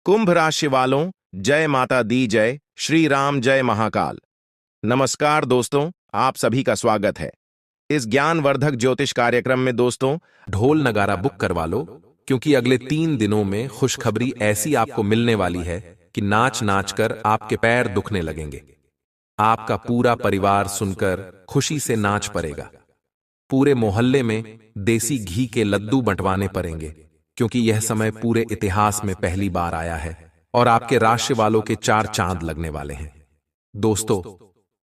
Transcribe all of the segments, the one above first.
कुंभ राशि वालों, जय माता दी जय, श्री राम जय महाकाल। नमस्कार दोस्तों, आप सभी का स्वागत है इस ज्ञानवर्धक ज्योतिष कार्यक्रम में। दोस्तों, ढोल नगारा बुक करवा लो, क्योंकि अगले 3 दिनों में खुशखबरी ऐसी आपको मिलने वाली है कि नाच नाच कर आपके पैर दुखने लगेंगे। आपका पूरा परिवार सुनकर खुशी से नाच पड़ेगा। पूरे मोहल्ले में देसी घी के लड्डू बंटवाने पड़ेंगे, क्योंकि यह समय पूरे इतिहास में पहली बार आया है और आपके राशि वालों के 4 चांद लगने वाले हैं। दोस्तों,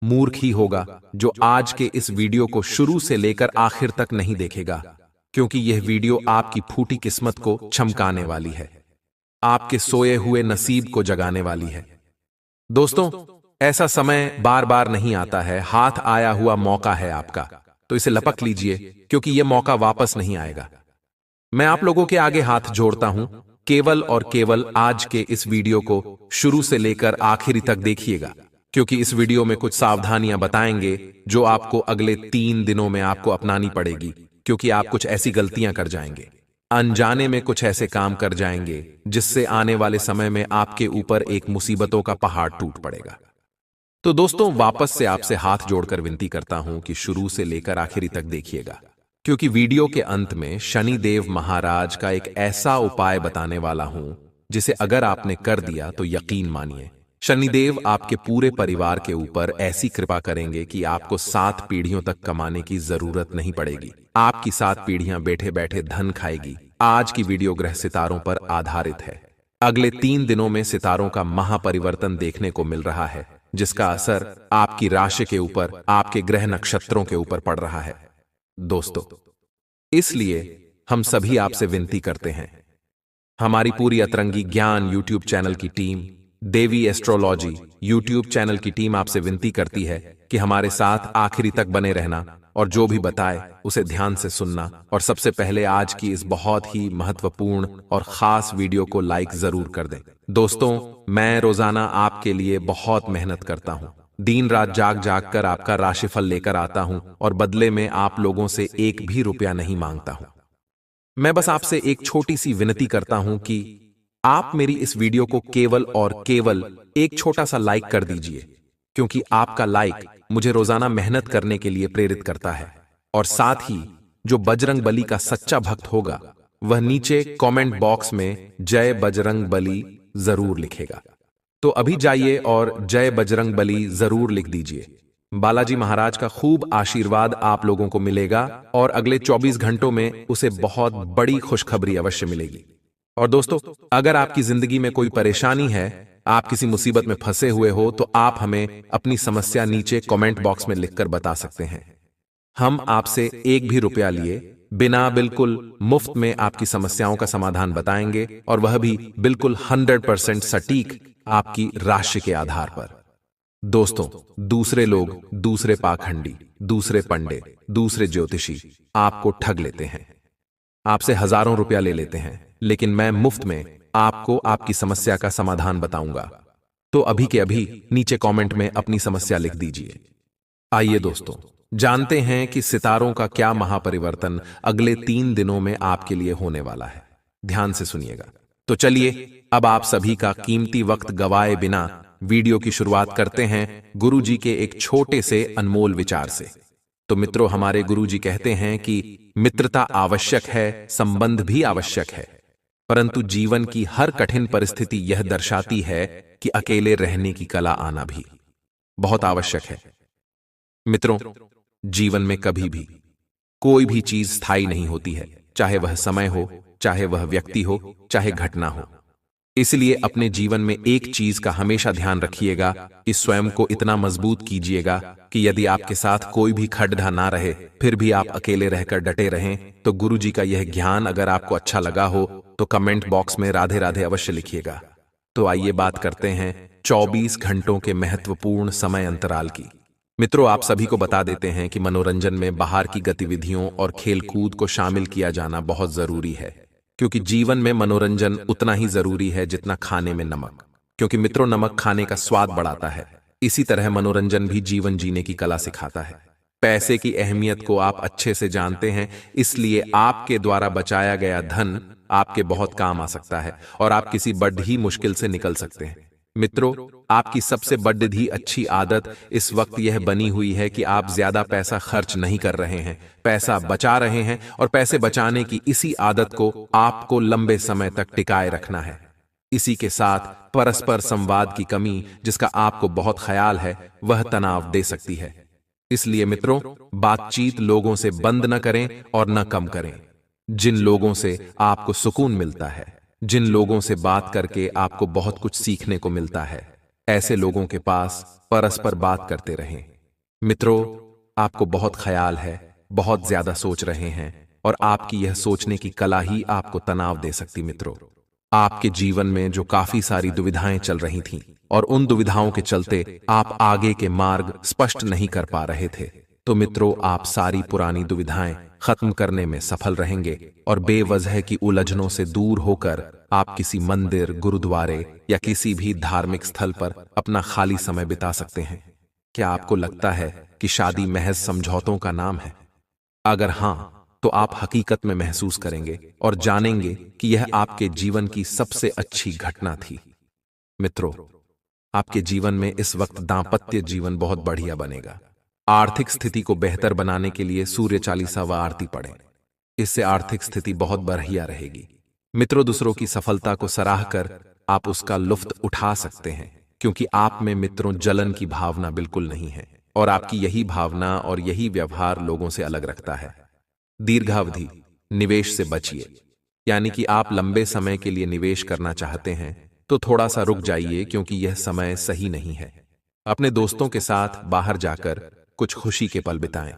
मूर्ख ही होगा जो आज के इस वीडियो को शुरू से लेकर आखिर तक नहीं देखेगा, क्योंकि यह वीडियो आपकी फूटी किस्मत को चमकाने वाली है, आपके सोए हुए नसीब को जगाने वाली है। दोस्तों, ऐसा समय बार बार नहीं आता है, हाथ आया हुआ मौका है आपका, तो इसे लपक लीजिए, क्योंकि यह मौका वापस नहीं आएगा। मैं आप लोगों के आगे हाथ जोड़ता हूं, केवल और केवल आज के इस वीडियो को शुरू से लेकर आखिरी तक देखिएगा, क्योंकि इस वीडियो में कुछ सावधानियां बताएंगे जो आपको अगले 3 दिनों में आपको अपनानी पड़ेगी, क्योंकि आप कुछ ऐसी गलतियां कर जाएंगे, अनजाने में कुछ ऐसे काम कर जाएंगे जिससे आने वाले समय में आपके ऊपर एक मुसीबतों का पहाड़ टूट पड़ेगा। तो दोस्तों, वापस से आपसे हाथ जोड़कर विनती करता हूं कि शुरू से लेकर आखिरी तक देखिएगा, क्योंकि वीडियो के अंत में शनिदेव महाराज का एक ऐसा उपाय बताने वाला हूं जिसे अगर आपने कर दिया तो यकीन मानिए, शनिदेव आपके पूरे परिवार के ऊपर ऐसी कृपा करेंगे कि आपको 7 पीढ़ियों तक कमाने की जरूरत नहीं पड़ेगी। आपकी 7 पीढ़ियां बैठे बैठे धन खाएगी। आज की वीडियो ग्रह सितारों पर आधारित है। अगले 3 दिनों में सितारों का महापरिवर्तन देखने को मिल रहा है, जिसका असर आपकी राशि के ऊपर, आपके ग्रह नक्षत्रों के ऊपर पड़ रहा है। दोस्तों, इसलिए हम सभी आपसे विनती करते हैं, हमारी पूरी अतरंगी ज्ञान यूट्यूब चैनल की टीम, देवी एस्ट्रोलॉजी यूट्यूब चैनल की टीम आपसे विनती करती है कि हमारे साथ आखिरी तक बने रहना और जो भी बताए उसे ध्यान से सुनना, और सबसे पहले आज की इस बहुत ही महत्वपूर्ण और खास वीडियो को लाइक जरूर कर दें। दोस्तों, मैं रोजाना आपके लिए बहुत मेहनत करता हूं, दिन रात जाग जाग कर आपका राशिफल लेकर आता हूं और बदले में आप लोगों से 1 भी रुपया नहीं मांगता हूं। मैं बस आपसे एक छोटी सी विनती करता हूं कि आप मेरी इस वीडियो को केवल और केवल एक छोटा सा लाइक कर दीजिए, क्योंकि आपका लाइक मुझे रोजाना मेहनत करने के लिए प्रेरित करता है। और साथ ही जो बजरंग बली का सच्चा भक्त होगा वह नीचे कमेंट बॉक्स में जय बजरंग बली जरूर लिखेगा। तो अभी जाइए और जय बजरंग बली जरूर लिख दीजिए। बालाजी महाराज का खूब आशीर्वाद आप लोगों को मिलेगा और अगले 24 घंटों में उसे बहुत बड़ी खुशखबरी अवश्य मिलेगी। और दोस्तों, अगर आपकी जिंदगी में कोई परेशानी है, आप किसी मुसीबत में फंसे हुए हो, तो आप हमें अपनी समस्या नीचे कमेंट बॉक्स में लिखकर बता सकते हैं। हम आपसे 1 भी रुपया लिए बिना बिल्कुल मुफ्त में आपकी समस्याओं का समाधान बताएंगे, और वह भी बिल्कुल 100% सटीक आपकी राशि के आधार पर। दोस्तों, दूसरे लोग, दूसरे पाखंडी, दूसरे पंडे, दूसरे ज्योतिषी आपको ठग लेते हैं, आपसे हजारों रुपया ले लेते हैं, लेकिन मैं मुफ्त में आपको आपकी समस्या का समाधान बताऊंगा। तो अभी के अभी नीचे कमेंट में अपनी समस्या लिख दीजिए। आइए दोस्तों, जानते हैं कि सितारों का क्या महापरिवर्तन अगले 3 दिनों में आपके लिए होने वाला है। ध्यान से सुनिएगा। तो चलिए, अब आप सभी का कीमती वक्त गवाए बिना वीडियो की शुरुआत करते हैं गुरुजी के एक छोटे से अनमोल विचार से। तो मित्रों, हमारे गुरुजी कहते हैं कि मित्रता आवश्यक है, संबंध भी आवश्यक है, परंतु जीवन की हर कठिन परिस्थिति यह दर्शाती है कि अकेले रहने की कला आना भी बहुत आवश्यक है। मित्रों, जीवन में कभी भी कोई भी चीज स्थायी नहीं होती है, चाहे वह समय हो, चाहे वह व्यक्ति हो, चाहे घटना हो। इसलिए अपने जीवन में एक चीज का हमेशा ध्यान रखिएगा कि स्वयं को इतना मजबूत कीजिएगा कि यदि आपके साथ कोई भी खड्डा ना रहे, फिर भी आप अकेले रहकर डटे रहें। तो गुरुजी का यह ज्ञान अगर आपको अच्छा लगा हो तो कमेंट बॉक्स में राधे राधे अवश्य लिखिएगा। तो आइए बात करते हैं 24 घंटों के महत्वपूर्ण समय अंतराल की। मित्रों, आप सभी को बता देते हैं कि मनोरंजन में बाहर की गतिविधियों और खेलकूद को शामिल किया जाना बहुत जरूरी है, क्योंकि जीवन में मनोरंजन उतना ही जरूरी है जितना खाने में नमक, क्योंकि मित्रों, नमक खाने का स्वाद बढ़ाता है। इसी तरह मनोरंजन भी जीवन जीने की कला सिखाता है। पैसे की अहमियत को आप अच्छे से जानते हैं, इसलिए आपके द्वारा बचाया गया धन आपके बहुत काम आ सकता है और आप किसी बड़ी मुश्किल से निकल सकते हैं। मित्रों, आपकी सबसे बड़ी अच्छी आदत इस वक्त यह बनी हुई है कि आप ज्यादा पैसा खर्च नहीं कर रहे हैं, पैसा बचा रहे हैं और पैसे बचाने की इसी आदत को आपको लंबे समय तक टिकाए रखना है। इसी के साथ परस्पर संवाद की कमी, जिसका आपको बहुत ख्याल है, वह तनाव दे सकती है। इसलिए मित्रों, बातचीत लोगों से बंद न करें और न कम करें। जिन लोगों से आपको सुकून मिलता है, जिन लोगों से बात करके आपको बहुत कुछ सीखने को मिलता है, ऐसे लोगों के पास परस्पर बात करते रहें। मित्रों, आपको बहुत ख्याल है, बहुत ज्यादा सोच रहे हैं और आपकी यह सोचने की कला ही आपको तनाव दे सकती। मित्रों, आपके जीवन में जो काफी सारी दुविधाएं चल रही थीं और उन दुविधाओं के चलते आप आगे के मार्ग स्पष्ट नहीं कर पा रहे थे, तो मित्रों, आप सारी पुरानी दुविधाएं खत्म करने में सफल रहेंगे और बेवजह की उलझनों से दूर होकर आप किसी मंदिर, गुरुद्वारे या किसी भी धार्मिक स्थल पर अपना खाली समय बिता सकते हैं। क्या आपको लगता है कि शादी महज समझौतों का नाम है? अगर हां, तो आप हकीकत में महसूस करेंगे और जानेंगे कि यह आपके जीवन की सबसे अच्छी घटना थी। मित्रों, आपके जीवन में इस वक्त दांपत्य जीवन बहुत बढ़िया बनेगा। आर्थिक स्थिति को बेहतर बनाने के लिए सूर्य चालीसा व आरती पढ़ें। इससे आर्थिक स्थिति बहुत बढ़िया रहेगी। मित्रों, दूसरों की सफलता को सराह कर आप उसका लुफ्त उठा सकते हैं, क्योंकि आप में मित्रों जलन की भावना बिल्कुल नहीं है और आपकी यही भावना और यही व्यवहार लोगों से अलग रखता है। दीर्घावधि निवेश से बचिए, यानी कि आप लंबे समय के लिए निवेश करना चाहते हैं तो थोड़ा सा रुक जाइए, क्योंकि यह समय सही नहीं है। अपने दोस्तों के साथ बाहर जाकर कुछ खुशी के पल बिताएं,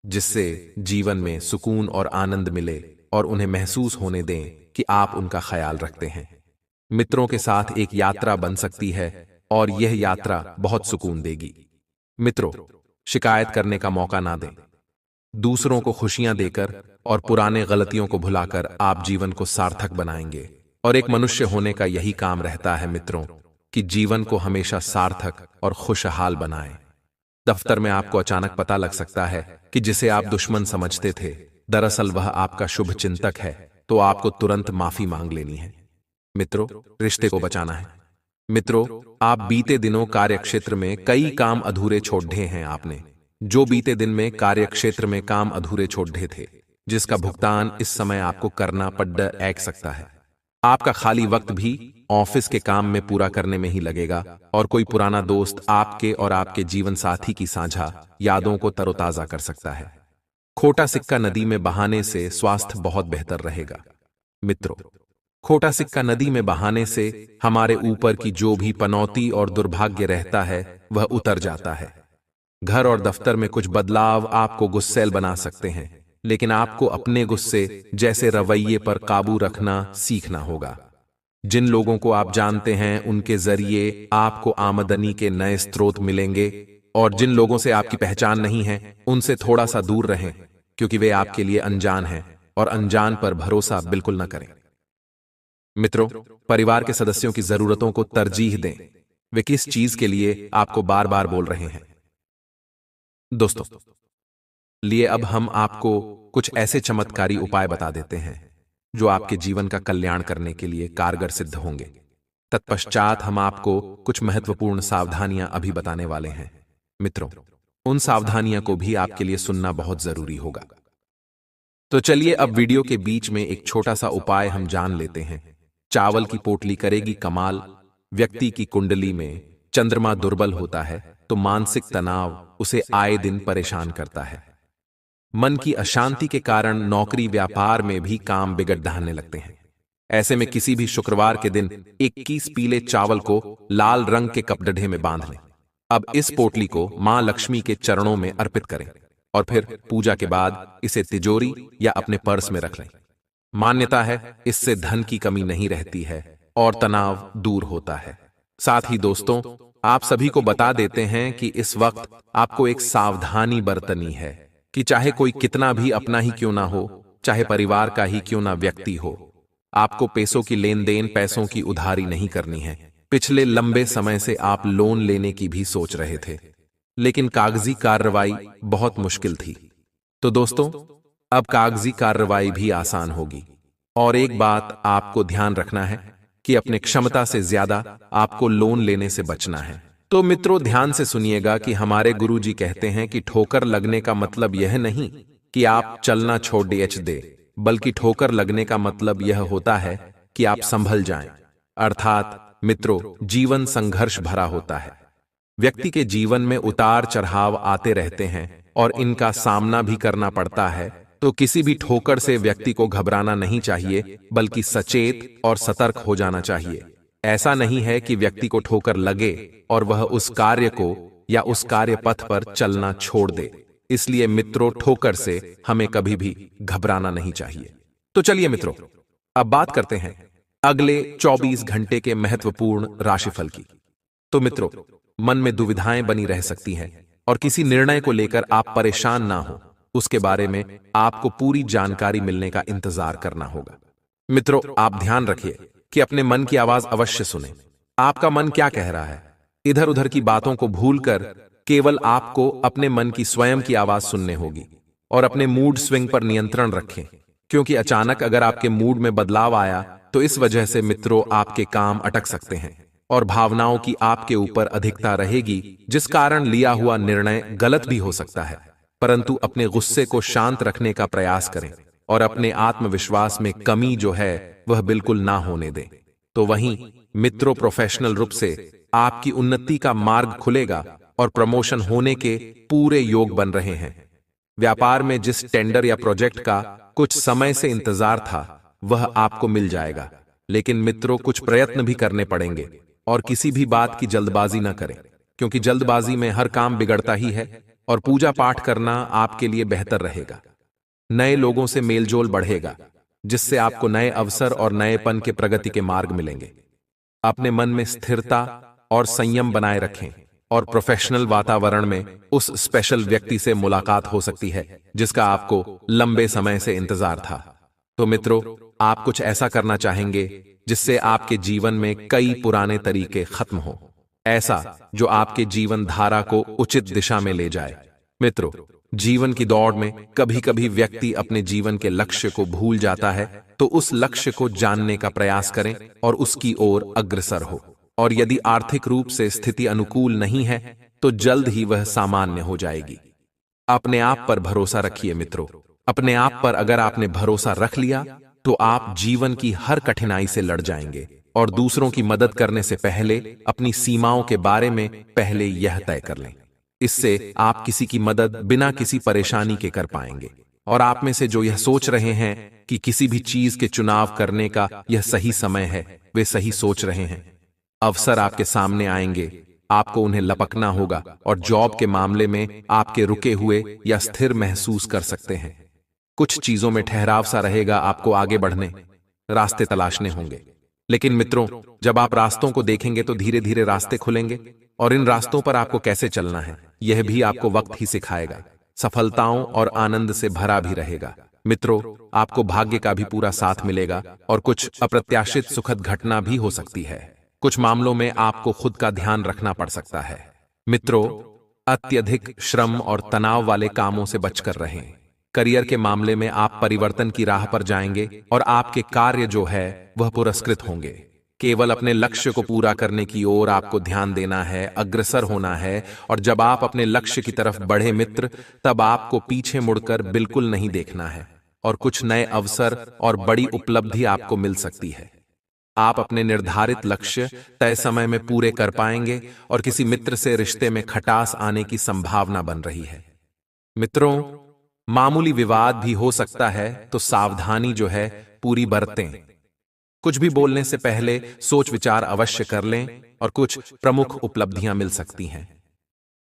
जिससे जीवन में सुकून और आनंद मिले और उन्हें महसूस होने दें कि आप उनका ख्याल रखते हैं। मित्रों के साथ एक यात्रा बन सकती है और यह यात्रा बहुत सुकून देगी। मित्रों, शिकायत करने का मौका ना दें। दूसरों को खुशियां देकर और पुराने गलतियों को भुलाकर आप जीवन को सार्थक बनाएंगे। और एक मनुष्य होने का यही काम रहता है मित्रों, कि जीवन को हमेशा सार्थक और खुशहाल बनाएं। दफ्तर में आपको अचानक पता लग सकता है कि जिसे आप दुश्मन समझते थे, दरअसल वह आपका शुभ चिंतक है, तो आपको तुरंत माफी मांग लेनी है। मित्रों, रिश्ते को बचाना है। मित्रों, आप बीते दिनों कार्यक्षेत्र में कई काम अधूरे छोड़ दिए हैं। आपने जो बीते दिन में कार्यक्षेत्र में काम अधूरे छोड़ दिए थे, जिसका भुगतान इस समय आपको करना पड़ सकता है। आपका खाली वक्त भी ऑफिस के काम में पूरा करने में ही लगेगा और कोई पुराना दोस्त आपके और आपके जीवन साथी की साझा यादों को तरोताजा कर सकता है। खोटा सिक्का नदी में बहाने से स्वास्थ्य बहुत बेहतर रहेगा। मित्रों, खोटा सिक्का नदी में बहाने से हमारे ऊपर की जो भी पनौती और दुर्भाग्य रहता है वह उतर जाता है। घर और दफ्तर में कुछ बदलाव आपको गुस्सैल बना सकते हैं, लेकिन आपको अपने गुस्से जैसे रवैये पर काबू रखना सीखना होगा। जिन लोगों को आप जानते हैं उनके जरिए आपको आमदनी के नए स्रोत मिलेंगे और जिन लोगों से आपकी पहचान नहीं है उनसे थोड़ा सा दूर रहें, क्योंकि वे आपके लिए अनजान हैं और अनजान पर भरोसा बिल्कुल न करें। मित्रों, परिवार के सदस्यों की जरूरतों को तरजीह दें। वे किस चीज के लिए आपको बार बार बोल रहे हैं। दोस्तों, लिए अब हम आपको कुछ ऐसे चमत्कारी उपाय बता देते हैं जो आपके जीवन का कल्याण करने के लिए कारगर सिद्ध होंगे। तत्पश्चात हम आपको कुछ महत्वपूर्ण सावधानियां अभी बताने वाले हैं। मित्रों, उन सावधानियों को भी आपके लिए सुनना बहुत जरूरी होगा। तो चलिए अब वीडियो के बीच में एक छोटा सा उपाय हम जान लेते हैं। चावल की पोटली करेगी कमाल। व्यक्ति की कुंडली में चंद्रमा दुर्बल होता है तो मानसिक तनाव उसे आए दिन परेशान करता है। मन की अशांति के कारण नौकरी व्यापार में भी काम बिगड़ ढाने लगते हैं। ऐसे में किसी भी शुक्रवार के दिन 21 पीले चावल को लाल रंग के कपड़े में बांध लें। अब इस पोटली को मां लक्ष्मी के चरणों में अर्पित करें और फिर पूजा के बाद इसे तिजोरी या अपने पर्स में रख लें। मान्यता है इससे धन की कमी नहीं रहती है और तनाव दूर होता है। साथ ही दोस्तों, आप सभी को बता देते हैं कि इस वक्त आपको एक सावधानी बरतनी है कि चाहे कोई कितना भी अपना ही क्यों ना हो, चाहे परिवार का ही क्यों ना व्यक्ति हो, आपको पैसों की लेन देन, पैसों की उधारी नहीं करनी है। पिछले लंबे समय से आप लोन लेने की भी सोच रहे थे, लेकिन कागजी कार्रवाई बहुत मुश्किल थी। तो दोस्तों, अब कागजी कार्रवाई भी आसान होगी। और एक बात आपको ध्यान रखना है कि अपने क्षमता से ज्यादा आपको लोन लेने से बचना है। तो मित्रों, ध्यान से सुनिएगा कि हमारे गुरुजी कहते हैं कि ठोकर लगने का मतलब यह नहीं कि आप चलना छोड़ दे, बल्कि ठोकर लगने का मतलब यह होता है कि आप संभल जाएं। अर्थात मित्रों, जीवन संघर्ष भरा होता है। व्यक्ति के जीवन में उतार चढ़ाव आते रहते हैं और इनका सामना भी करना पड़ता है। तो किसी भी ठोकर से व्यक्ति को घबराना नहीं चाहिए, बल्कि सचेत और सतर्क हो जाना चाहिए। ऐसा नहीं है कि व्यक्ति को ठोकर लगे और वह उस कार्य को या उस कार्य पथ पर चलना छोड़ दे। इसलिए मित्रों, ठोकर से हमें कभी भी घबराना नहीं चाहिए। तो चलिए मित्रों, अब बात करते हैं अगले 24 घंटे के महत्वपूर्ण राशिफल की। तो मित्रों, मन में दुविधाएं बनी रह सकती हैं और किसी निर्णय को लेकर आप परेशान ना हो, उसके बारे में आपको पूरी जानकारी मिलने का इंतजार करना होगा। मित्रों, आप ध्यान रखिए कि अपने मन की आवाज अवश्य सुने। आपका मन क्या कह रहा है, इधर उधर की बातों को भूलकर केवल आपको अपने मन की स्वयं की आवाज सुनने होगी। और अपने मूड स्विंग पर नियंत्रण रखें, क्योंकि अचानक अगर आपके मूड में बदलाव आया तो इस वजह से मित्रों आपके काम अटक सकते हैं और भावनाओं की आपके ऊपर अधिकता रहेगी, जिस कारण लिया हुआ निर्णय गलत भी हो सकता है। परंतु अपने गुस्से को शांत रखने का प्रयास करें और अपने आत्मविश्वास में कमी जो है वह बिल्कुल ना होने दें। तो वहीं मित्रों, प्रोफेशनल रूप से आपकी उन्नति का मार्ग खुलेगा और प्रमोशन होने के पूरे योग बन रहे हैं। व्यापार में जिस टेंडर या प्रोजेक्ट का कुछ समय से इंतजार था वह आपको मिल जाएगा, लेकिन मित्रों कुछ प्रयत्न भी करने पड़ेंगे और किसी भी बात की जल्दबाजी न करें, क्योंकि जल्दबाजी में हर काम बिगड़ता ही है और पूजा पाठ करना आपके लिए बेहतर रहेगा। नए लोगों से मेलजोल बढ़ेगा, जिससे आपको नए अवसर और नएपन के प्रगति के मार्ग मिलेंगे। अपने मन में स्थिरता और संयम बनाए रखें और प्रोफेशनल वातावरण में उस स्पेशल व्यक्ति से मुलाकात हो सकती है जिसका आपको लंबे समय से इंतजार था। तो मित्रों, आप कुछ ऐसा करना चाहेंगे जिससे आपके जीवन में कई पुराने तरीके खत्म हो, ऐसा जो आपके जीवन धारा को उचित दिशा में ले जाए। मित्रों, जीवन की दौड़ में कभी कभी व्यक्ति अपने जीवन के लक्ष्य को भूल जाता है, तो उस लक्ष्य को जानने का प्रयास करें और उसकी ओर अग्रसर हो। और यदि आर्थिक रूप से स्थिति अनुकूल नहीं है तो जल्द ही वह सामान्य हो जाएगी। अपने आप पर भरोसा रखिए मित्रों। अपने आप पर अगर आपने भरोसा रख लिया तो आप जीवन की हर कठिनाई से लड़ जाएंगे और दूसरों की मदद करने से पहले अपनी सीमाओं के बारे में पहले यह तय कर लें। इससे आप किसी की मदद बिना किसी परेशानी के कर पाएंगे। और आप में से जो यह सोच रहे हैं कि किसी भी चीज के चुनाव करने का यह सही समय है, वे सही सोच रहे हैं। अवसर आपके सामने आएंगे, आपको उन्हें लपकना होगा और जॉब के मामले में आपके रुके हुए या स्थिर महसूस कर सकते हैं। कुछ चीजों में ठहराव सा रहेगा, आपको आगे बढ़ने रास्ते तलाशने होंगे। लेकिन मित्रों, जब आप रास्तों को देखेंगे तो धीरे धीरे रास्ते खुलेंगे और इन रास्तों पर आपको कैसे चलना है यह भी आपको वक्त ही सिखाएगा। सफलताओं और आनंद से भरा भी रहेगा। मित्रों, आपको भाग्य का भी पूरा साथ मिलेगा और कुछ अप्रत्याशित सुखद घटना भी हो सकती है। कुछ मामलों में आपको खुद का ध्यान रखना पड़ सकता है। मित्रों, अत्यधिक श्रम और तनाव वाले कामों से बचकर रहें। करियर के मामले में आप परिवर्तन की राह पर जाएंगे और आपके कार्य जो है वह पुरस्कृत होंगे। केवल अपने लक्ष्य को पूरा करने की ओर आपको ध्यान देना है, अग्रसर होना है। और जब आप अपने लक्ष्य की तरफ बढ़े मित्र, तब आपको पीछे मुड़कर बिल्कुल नहीं देखना है और कुछ नए अवसर और बड़ी उपलब्धि आपको मिल सकती है। आप अपने निर्धारित लक्ष्य तय समय में पूरे कर पाएंगे और किसी मित्र से रिश्ते में खटास आने की संभावना बन रही है। मित्रों, मामूली विवाद भी हो सकता है, तो सावधानी जो है पूरी बरतें। कुछ भी बोलने से पहले सोच विचार अवश्य कर लें और कुछ प्रमुख उपलब्धियां मिल सकती हैं।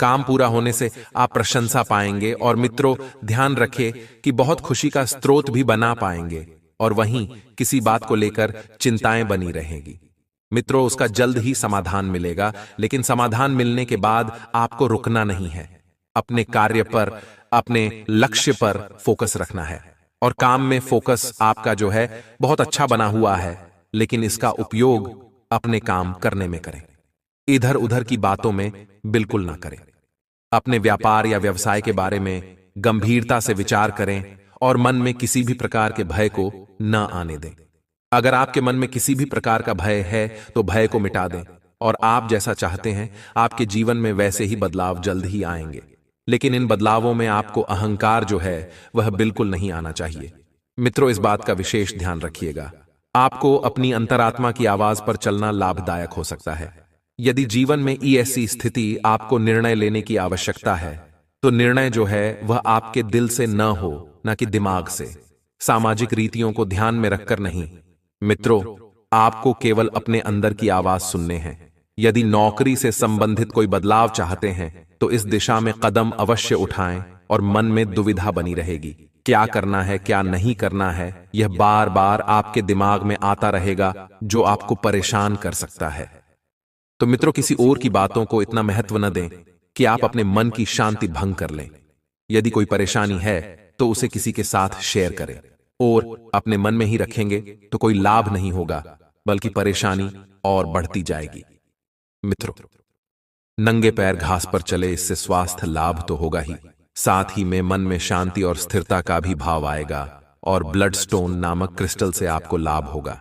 काम पूरा होने से आप प्रशंसा पाएंगे और मित्रों, ध्यान रखें कि बहुत खुशी का स्रोत भी बना पाएंगे और वहीं किसी बात को लेकर चिंताएं बनी रहेंगी। मित्रों, उसका जल्द ही समाधान मिलेगा, लेकिन समाधान मिलने के बाद आपको रुकना नहीं है। अपने कार्य पर, अपने लक्ष्य पर फोकस रखना है और काम में फोकस आपका जो है बहुत अच्छा बना हुआ है, लेकिन इसका उपयोग अपने काम करने में करें। इधर उधर की बातों में बिल्कुल ना करें। अपने व्यापार या व्यवसाय के बारे में गंभीरता से विचार करें और मन में किसी भी प्रकार के भय को न आने दें। अगर आपके मन में किसी भी प्रकार का भय है तो भय को मिटा दें, और आप जैसा चाहते हैं आपके जीवन में वैसे ही बदलाव जल्द ही आएंगे। लेकिन इन बदलावों में आपको अहंकार जो है वह बिल्कुल नहीं आना चाहिए। मित्रों, इस बात का विशेष ध्यान रखिएगा। आपको अपनी अंतरात्मा की आवाज पर चलना लाभदायक हो सकता है। यदि जीवन में ऐसी स्थिति आपको निर्णय लेने की आवश्यकता है तो निर्णय जो है वह आपके दिल से न हो, न कि दिमाग से, सामाजिक रीतियों को ध्यान में रखकर नहीं। मित्रों, आपको केवल अपने अंदर की आवाज सुनने हैं। यदि नौकरी से संबंधित कोई बदलाव चाहते हैं तो इस दिशा में कदम अवश्य उठाएं, और मन में दुविधा बनी रहेगी। क्या करना है, क्या नहीं करना है, यह बार बार आपके दिमाग में आता रहेगा, जो आपको परेशान कर सकता है। तो मित्रों, किसी और की बातों को इतना महत्व न दें कि आप अपने मन की शांति भंग कर लें। यदि कोई परेशानी है तो उसे किसी के साथ शेयर करें, और अपने मन में ही रखेंगे तो कोई लाभ नहीं होगा, बल्कि परेशानी और बढ़ती जाएगी। मित्रों, नंगे पैर घास पर चले, इससे स्वास्थ्य लाभ तो होगा ही, साथ ही में मन में शांति और स्थिरता का भी भाव आएगा, और ब्लड स्टोन नामक क्रिस्टल से आपको लाभ होगा।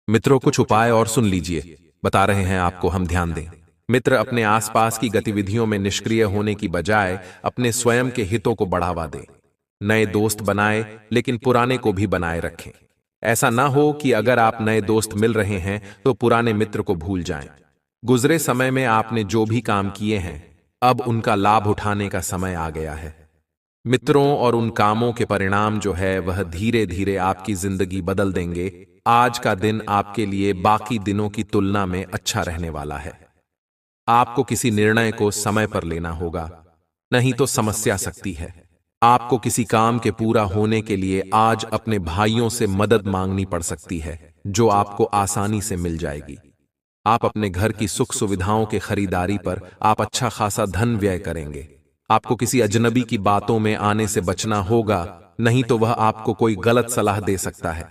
मित्रों, कुछ उपाय और सुन लीजिए, बता रहे हैं आपको, हम ध्यान दें। मित्र, अपने आसपास की गतिविधियों में निष्क्रिय होने की बजाय अपने स्वयं के हितों को बढ़ावा दें। नए दोस्त बनाए, लेकिन पुराने को भी बनाए रखें। ऐसा ना हो कि अगर आप नए दोस्त मिल रहे हैं तो पुराने मित्र को भूल जाएं। गुजरे समय में आपने जो भी काम किए हैं, अब उनका लाभ उठाने का समय आ गया है। मित्रों और उन कामों के परिणाम जो है वह धीरे धीरे आपकी जिंदगी बदल देंगे। आज का दिन आपके लिए बाकी दिनों की तुलना में अच्छा रहने वाला है। आपको किसी निर्णय को समय पर लेना होगा, नहीं तो समस्या सकती है। आपको किसी काम के पूरा होने के लिए आज अपने भाइयों से मदद मांगनी पड़ सकती है, जो आपको आसानी से मिल जाएगी। आप अपने घर की सुख सुविधाओं के खरीदारी पर आप अच्छा खासा धन व्यय करेंगे। आपको किसी अजनबी की बातों में आने से बचना होगा, नहीं तो वह आपको कोई गलत सलाह दे सकता है।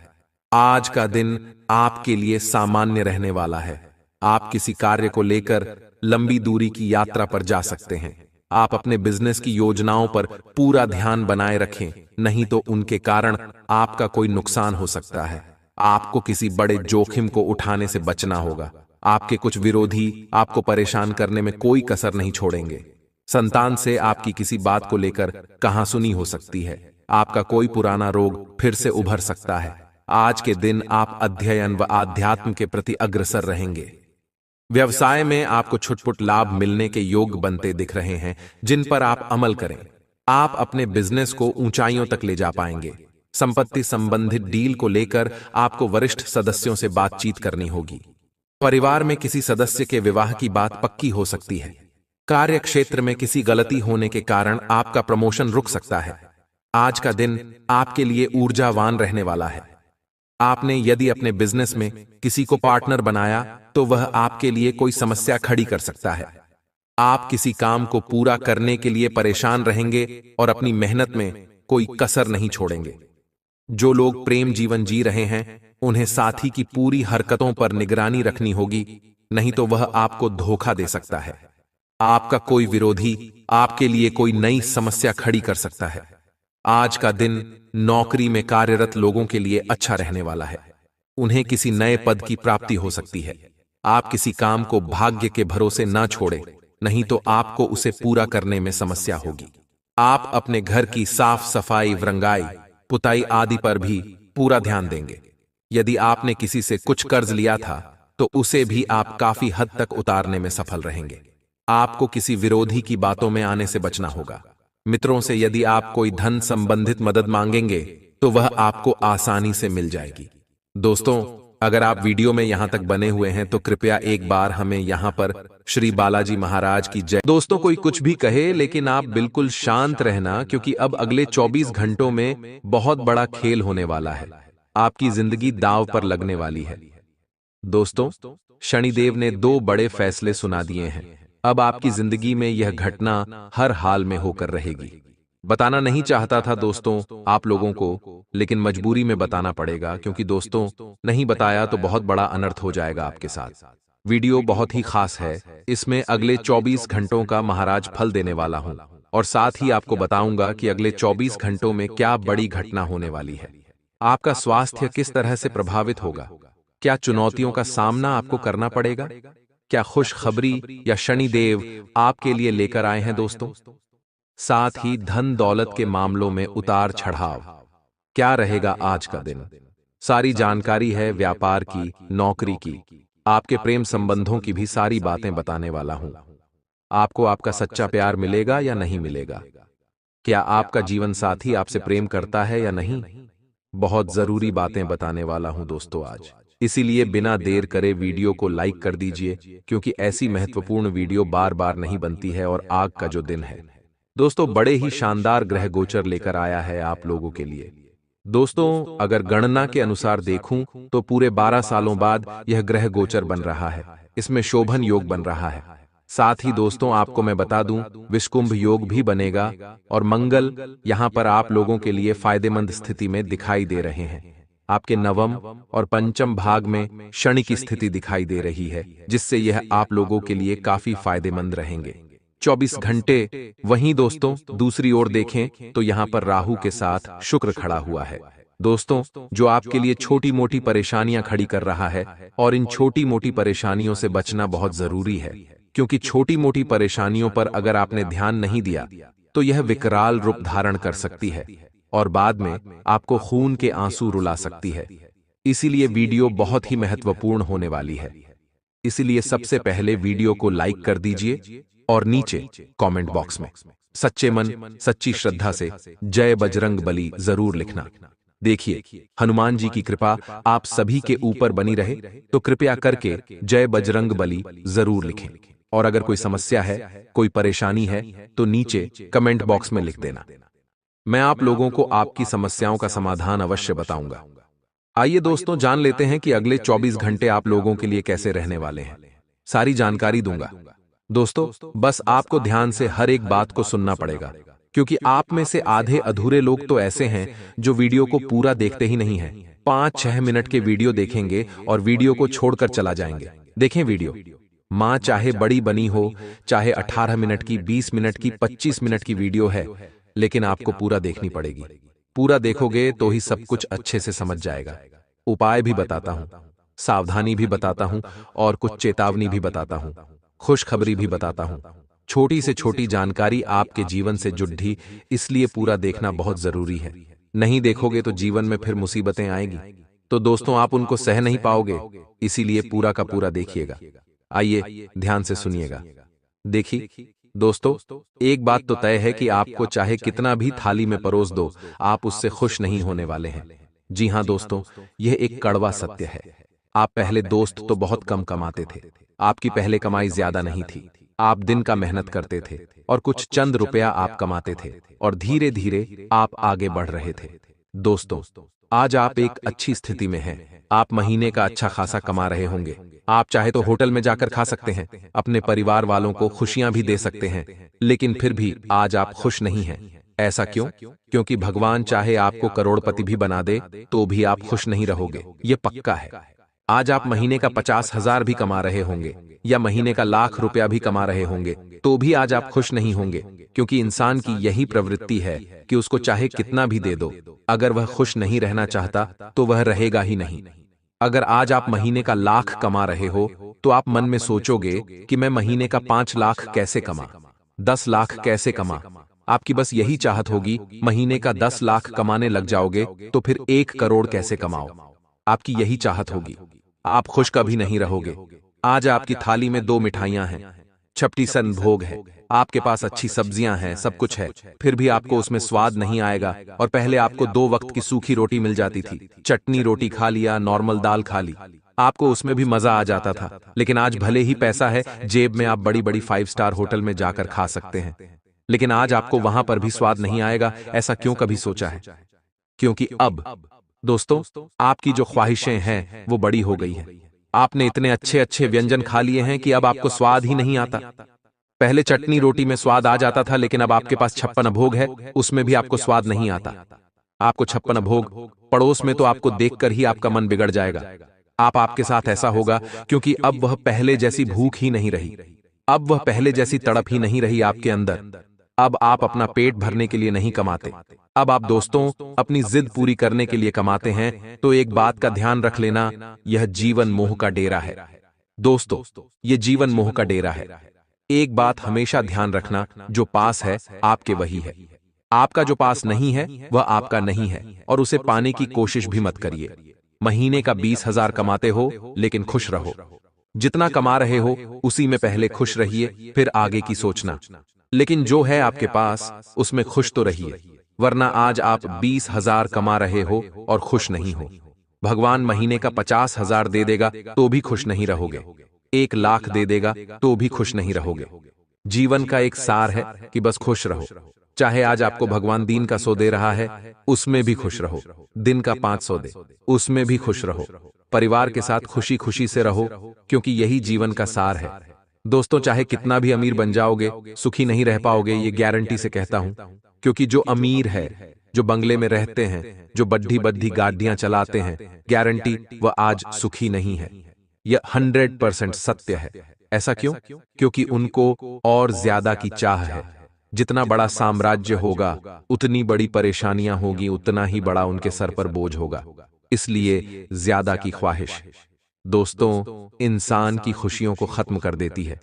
आज का दिन आपके लिए सामान्य रहने वाला है। आप किसी कार्य को लेकर लंबी दूरी की यात्रा पर जा सकते हैं। आप अपने बिजनेस की योजनाओं पर पूरा ध्यान बनाए रखें, नहीं तो उनके कारण आपका कोई नुकसान हो सकता है। आपको किसी बड़े जोखिम को उठाने से बचना होगा। आपके कुछ विरोधी आपको परेशान करने में कोई कसर नहीं छोड़ेंगे। संतान से आपकी किसी बात को लेकर कहासुनी हो सकती है। आपका कोई पुराना रोग फिर से उभर सकता है। आज के दिन आप अध्ययन व आध्यात्म के प्रति अग्रसर रहेंगे। व्यवसाय में आपको छुटपुट लाभ मिलने के योग बनते दिख रहे हैं, जिन पर आप अमल करें। आप अपने बिजनेस को ऊंचाइयों तक ले जा पाएंगे। संपत्ति संबंधित डील को लेकर आपको वरिष्ठ सदस्यों से बातचीत करनी होगी। परिवार में किसी सदस्य के विवाह की बात पक्की हो सकती है। कार्य क्षेत्र में किसी गलती होने के कारण आपका प्रमोशन रुक सकता है। आज का दिन आपके लिए ऊर्जावान रहने वाला है। आपने यदि अपने बिजनेस में किसी को पार्टनर बनाया तो वह आपके लिए कोई समस्या खड़ी कर सकता है। आप किसी काम को पूरा करने के लिए परेशान रहेंगे और अपनी मेहनत में कोई कसर नहीं छोड़ेंगे। जो लोग प्रेम जीवन जी रहे हैं उन्हें साथी की पूरी हरकतों पर निगरानी रखनी होगी, नहीं तो वह आपको धोखा दे सकता है। आपका कोई विरोधी आपके लिए कोई नई समस्या खड़ी कर सकता है। आज का दिन नौकरी में कार्यरत लोगों के लिए अच्छा रहने वाला है। उन्हें किसी नए पद की प्राप्ति हो सकती है। आप किसी काम को भाग्य के भरोसे ना छोड़ें, नहीं तो आपको उसे पूरा करने में समस्या होगी। आप अपने घर की साफ सफाई, रंगाई, पुताई आदि पर भी पूरा ध्यान देंगे। यदि आपने किसी से कुछ कर्ज लिया था तो उसे भी आप काफी हद तक उतारने में सफल रहेंगे। आपको किसी विरोधी की बातों में आने से बचना होगा। मित्रों से यदि आप कोई धन संबंधित मदद मांगेंगे तो वह आपको आसानी से मिल जाएगी। दोस्तों, अगर आप वीडियो में यहां तक बने हुए हैं तो कृपया एक बार हमें यहां पर श्री बालाजी महाराज की जय। दोस्तों, कोई कुछ भी कहे लेकिन आप बिल्कुल शांत रहना, क्योंकि अब अगले 24 घंटों में बहुत बड़ा खेल होने वाला है। आपकी जिंदगी दांव पर लगने वाली है। दोस्तों, शनिदेव ने 2 बड़े फैसले सुना दिए हैं। अब आपकी जिंदगी में यह घटना हर हाल में होकर रहेगी। बताना नहीं चाहता था दोस्तों आप लोगों को, लेकिन मजबूरी में बताना पड़ेगा, क्योंकि दोस्तों नहीं बताया तो बहुत बड़ा अनर्थ हो जाएगा आपके साथ। वीडियो बहुत ही खास है। इसमें अगले 24 घंटों का महाराज फल देने वाला हूं। और साथ ही आपको बताऊंगा कि अगले 24 घंटों में क्या बड़ी घटना होने वाली है। आपका स्वास्थ्य किस तरह से प्रभावित होगा, क्या चुनौतियों का सामना आपको करना पड़ेगा, क्या खुशखबरी या शनिदेव आपके लिए लेकर आए हैं दोस्तों। साथ ही धन दौलत के मामलों में उतार चढ़ाव, क्या रहेगा आज का दिन। सारी जानकारी है व्यापार की, नौकरी की, आपके प्रेम संबंधों की भी सारी बातें बताने वाला हूं। आपको आपका सच्चा प्यार मिलेगा या नहीं मिलेगा, क्या आपका जीवन साथी आपसे प्रेम करता है या नहीं, बहुत जरूरी बातें बताने वाला हूं दोस्तों आज। इसीलिए बिना देर करे वीडियो को लाइक कर दीजिए, क्योंकि ऐसी महत्वपूर्ण वीडियो बार बार नहीं बनती है। और आज का जो दिन है दोस्तों, बड़े ही शानदार ग्रह गोचर लेकर आया है आप लोगों के लिए। दोस्तों, अगर गणना के अनुसार देखूं तो पूरे 12 सालों बाद यह ग्रह गोचर बन रहा है। इसमें शोभन योग बन रहा है। साथ ही दोस्तों, आपको मैं बता दूं, विषकुंभ योग भी बनेगा और मंगल यहां पर आप लोगों के लिए फायदेमंद स्थिति में दिखाई दे रहे हैं। आपके नवम और पंचम भाग में शनि की स्थिति दिखाई दे रही है, जिससे यह आप लोगों के लिए काफी फायदेमंद रहेंगे 24 घंटे। वहीं दोस्तों, दूसरी ओर देखें तो यहां पर राहु के साथ शुक्र खड़ा हुआ है दोस्तों, जो आपके लिए छोटी मोटी परेशानियां खड़ी कर रहा है। और इन छोटी मोटी परेशानियों से बचना बहुत जरूरी है, क्योंकि छोटी मोटी परेशानियों पर अगर आपने ध्यान नहीं दिया तो यह विकराल रूप धारण कर सकती है और बाद में आपको खून के आंसू रुला सकती है। इसीलिए वीडियो बहुत ही महत्वपूर्ण होने वाली है। इसीलिए सबसे पहले वीडियो को लाइक कर दीजिए और नीचे कमेंट बॉक्स में सच्चे मन सच्ची श्रद्धा से जय बजरंग बली जरूर लिखना। देखिए, हनुमान जी की कृपा आप सभी के ऊपर बनी रहे, तो कृपया करके जय बजरंग बली जरूर लिखें। और अगर कोई समस्या है, कोई परेशानी है, तो नीचे कमेंट बॉक्स में लिख देना। मैं आप लोगों को आपकी समस्याओं का समाधान अवश्य बताऊंगा। आइए दोस्तों, जान लेते हैं कि अगले 24 घंटे आप लोगों के लिए कैसे रहने वाले हैं। सारी जानकारी दूंगा दोस्तों, बस आपको ध्यान से हर एक बात को सुनना पड़ेगा, क्योंकि आप में से आधे अधूरे लोग तो ऐसे हैं जो वीडियो को पूरा देखते ही नहीं हैं। 5-6 मिनट के वीडियो देखेंगे और वीडियो को छोड़कर चला जाएंगे। देखें वीडियो, मां चाहे बड़ी बनी हो, चाहे 18 मिनट की, 20 मिनट की, 25 मिनट की वीडियो है, लेकिन आपको पूरा देखनी पड़ेगी। पूरा देखोगे तो ही सब कुछ अच्छे से समझ जाएगा। उपाय भी बताता हूं, सावधानी भी बताता हूं और कुछ चेतावनी भी बताता हूं, खुशखबरी भी बताता हूं। छोटी से छोटी जानकारी आपके जीवन से जुड़ी, इसलिए पूरा देखना बहुत जरूरी है। नहीं देखोगे तो जीवन में फिर मुसीबतें आएगी, तो दोस्तों आप उनको सह नहीं पाओगे। इसीलिए पूरा का पूरा देखिएगा। आइए ध्यान से सुनिएगा। देखिए दोस्तों, एक बात तो तय है कि आपको चाहे कितना भी थाली में परोस दो, आप उससे खुश नहीं होने वाले हैं। जी हां दोस्तों, यह एक कड़वा सत्य है। आप पहले दोस्त तो बहुत कम कमाते थे, आपकी पहले कमाई ज्यादा नहीं थी। आप दिन का मेहनत करते थे और कुछ चंद रुपया आप कमाते थे और धीरे धीरे आप आगे बढ़ रहे थे। दोस्तों, आज आप एक अच्छी स्थिति में हैं। आप महीने का अच्छा खासा कमा रहे होंगे। आप चाहे तो होटल में जाकर खा सकते हैं, अपने परिवार वालों को खुशियां भी दे सकते हैं, लेकिन फिर भी आज आप खुश नहीं हैं। ऐसा क्यों? क्योंकि भगवान चाहे आपको करोड़पति भी बना दे तो भी आप खुश नहीं रहोगे, ये पक्का है। आज आप महीने का 50,000 भी कमा रहे होंगे या महीने का लाख रुपया भी कमा रहे होंगे, तो भी आज आप खुश नहीं होंगे, क्योंकि इंसान की यही प्रवृत्ति है कि उसको चाहे कितना भी दे दो, अगर वह खुश नहीं रहना चाहता तो वह रहेगा ही नहीं। अगर आज आप महीने का लाख कमा रहे हो तो आप मन में सोचोगे कि मैं महीने का 5 लाख कैसे कमा, 10 लाख कैसे कमा। आपकी बस यही चाहत होगी, महीने का 10 लाख कमाने लग जाओगे तो फिर 1 करोड़ कैसे कमाओ। आपकी यही चाहत होगी, आप खुश कभी नहीं रहोगे। आज आपकी थाली में 2 मिठाइयां हैं, छपटी सन भोग है, आपके पास अच्छी सब्जियां हैं, सब कुछ है, फिर भी आपको उसमें स्वाद नहीं आएगा। और पहले आपको 2 वक्त की सूखी रोटी मिल जाती थी, चटनी रोटी खा लिया, नॉर्मल दाल खा ली, आपको उसमें भी मजा आ जाता था। लेकिन आज भले ही पैसा है जेब में, आप बड़ी बड़ी 5 स्टार होटल में जाकर खा सकते हैं, लेकिन आज आपको वहां पर भी स्वाद नहीं आएगा। ऐसा क्यों कभी सोचा है? क्योंकि अब दोस्तों, आपकी जो ख्वाहिशें हैं वो बड़ी हो गई हैं। आपने इतने अच्छे अच्छे व्यंजन खा लिए हैं कि अब आपको स्वाद ही नहीं आता। पहले चटनी रोटी में स्वाद आ जाता था, लेकिन अब आपके पास 56 भोग है, उसमें भी आपको स्वाद नहीं आता। आपको 56 भोग पड़ोस में तो आपको देखकर ही आपका मन बिगड़ जाएगा। आपके साथ ऐसा होगा क्योंकि अब वह पहले जैसी भूख ही नहीं रही, अब वह पहले जैसी तड़प ही नहीं रही आपके अंदर। अब आप अपना पेट भरने के लिए नहीं कमाते, अब आप दोस्तों अपनी जिद पूरी करने के लिए कमाते हैं। तो एक बात का ध्यान रख लेना, यह जीवन मोह का डेरा है। दोस्तों, ये जीवन मोह का डेरा है। एक बात हमेशा ध्यान रखना, जो पास है आपके वही है, आपका जो पास नहीं है वह आपका नहीं है, और उसे पाने की कोशिश भी मत करिए। महीने का 20,000 कमाते हो लेकिन खुश रहो। जितना कमा रहे हो उसी में पहले खुश रहिए, फिर आगे की सोचना। लेकिन जो है आपके पास उसमें खुश तो रहिए, वरना आज आप 20,000 कमा रहे हो और खुश नहीं हो। भगवान महीने का 50,000 दे देगा तो भी खुश नहीं रहोगे, 1,00,000 दे देगा तो भी खुश नहीं रहोगे। जीवन का एक सार है कि बस खुश रहो। चाहे आज आपको भगवान दिन का 100 दे रहा है, उसमें भी खुश रहो। दिन का 500 दे, उसमें भी खुश रहो। परिवार के साथ खुशी खुशी से रहो, क्योंकि यही जीवन का सार है। दोस्तों, चाहे कितना भी अमीर बन जाओगे, सुखी नहीं रह पाओगे, ये गारंटी से कहता हूं। क्योंकि जो अमीर है, जो बंगले में रहते हैं, जो बड्ढी बड्ढी गाड़ियां चलाते हैं, गारंटी वह आज सुखी नहीं है। यह 100% सत्य है। ऐसा क्यों? क्योंकि उनको और ज्यादा की चाह है। जितना बड़ा साम्राज्य होगा, उतनी बड़ी परेशानियां होगी, उतना ही बड़ा उनके सर पर बोझ होगा। इसलिए ज्यादा की ख्वाहिश दोस्तों इंसान की खुशियों को खत्म कर देती है।